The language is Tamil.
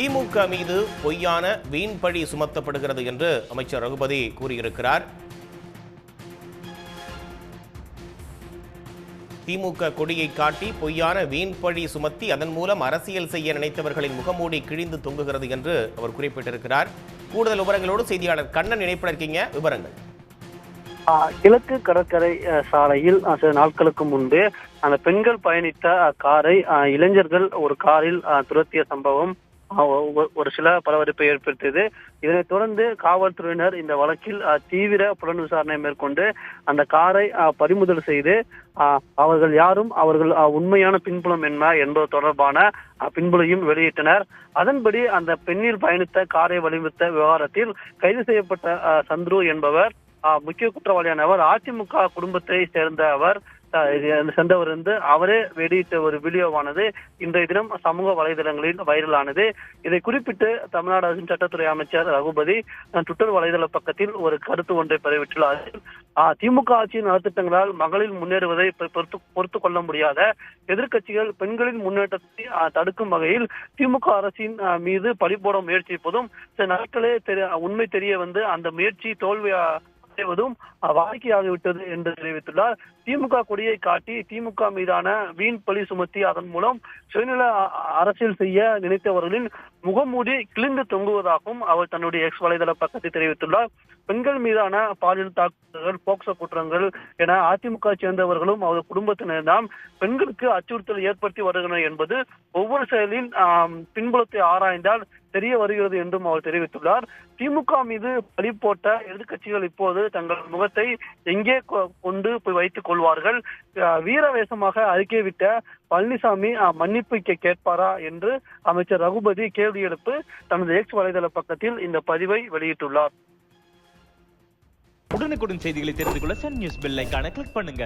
திமுக மீது பொய்யான வீண் பழி சுமத்தப்படுகிறது என்று அமைச்சர் ரகுபதி கூறியிருக்கிறார். திமுக கொடியை காட்டி பொய்யான வீண் பழி சுமத்தி அதன் மூலம் அரசியல் செய்ய நினைத்தவர்களின் முகமூடி கிழிந்து தொங்குகிறது என்று அவர் குறிப்பிட்டிருக்கிறார். கூடுதல் விவரங்களோடு செய்தியாளர் கண்ணன் இணைப்பில் இருக்கீங்க. விவரங்கள். கிழக்கு கடற்கரை சாலையில் சில நாட்களுக்கு முன்பு அந்த பெண்கள் பயணித்த காரை இளைஞர்கள் ஒரு காரில் துரத்திய சம்பவம் ஒரு சில பரபரப்பை ஏற்படுத்தியது. இதனைத் தொடர்ந்து காவல்துறையினர் இந்த வழக்கில் தீவிர புலன் விசாரணை மேற்கொண்டு அந்த காரை பறிமுதல் செய்து அவர்கள் யாரும், அவர்கள் உண்மையான பின்புலம் என்ன என்பது தொடர்பான பின்புலையும் வெளியிட்டனர். அதன்படி அந்த பெண்ணில் பயணித்த காரை வழிவித்த விவகாரத்தில் கைது செய்யப்பட்ட சந்துரு என்பவர் முக்கிய குற்றவாளியானவர். அதிமுக குடும்பத்தை சேர்ந்த அவர் சென்றவர் இருந்து அவரே வெளியிட்ட ஒரு வீடியோவானது இன்றைய தினம் சமூக வலைதளங்களில் வைரலானது. இதை குறிப்பிட்டு தமிழ்நாடு அரசின் சட்டத்துறை அமைச்சர் ரகுபதி ட்விட்டர் வலைதள பக்கத்தில் ஒரு கருத்து ஒன்றை பதிவிட்டுள்ளார். திமுக ஆட்சியின் நலத்திட்டங்களால் மகளிர் முன்னேறுவதை பொறுத்து கொள்ள முடியாத எதிர்க்கட்சிகள் பெண்களின் முன்னேற்றத்தை தடுக்கும் வகையில் திமுக அரசின் மீது பழி போட முயற்சிப்பதும் சில நாட்களே உண்மை தெரிய வந்து அந்த முயற்சி தோல்வி அடைவதும் வாடிக்கையாகிவிட்டது என்று தெரிவித்துள்ளார். திமுக கொடியை காட்டி திமுக மீதான வீண் பழி சுமத்தி அதன் மூலம் சுயநல அரசியல் செய்ய நினைத்தவர்களின் முகமூடி கிழிந்து தொங்குவதாகவும் அவர் தன்னுடைய எக்ஸ் வலைதள பக்கத்தை தெரிவித்துள்ளார். பெண்கள் மீதான பாலியல் தாக்குதல்கள், போக்சோ குற்றங்கள் என அதிமுக சேர்ந்தவர்களும் அவர் குடும்பத்தினர்தான் பெண்களுக்கு அச்சுறுத்தல் ஏற்படுத்தி வருகின்றனர் என்பது ஒவ்வொரு செயலின் பின்புலத்தை ஆராய்ந்தால் தெரிய வருகிறது என்றும் அவர் தெரிவித்துள்ளார். திமுக மீது பழி போட்ட எதிர்கட்சிகள் இப்போது தங்கள் முகத்தை எங்கே கொண்டு போய் வைத்துக் கொள்வார்கள்? வீரவேசமாக அறிக்கை விட்ட பழனிசாமி மன்னிப்பு கேட்பாரா என்று அமைச்சர் ரகுபதி கேள்வி எழுப்பு தனது எக்ஸ் வலைதள பக்கத்தில் இந்த பதிவை வெளியிட்டுள்ளார். உடனுக்குடன் செய்திகளை தெரிந்து கொள்ள சன் நியூஸ் பெல் ஐகானை கிளிக் பண்ணுங்க.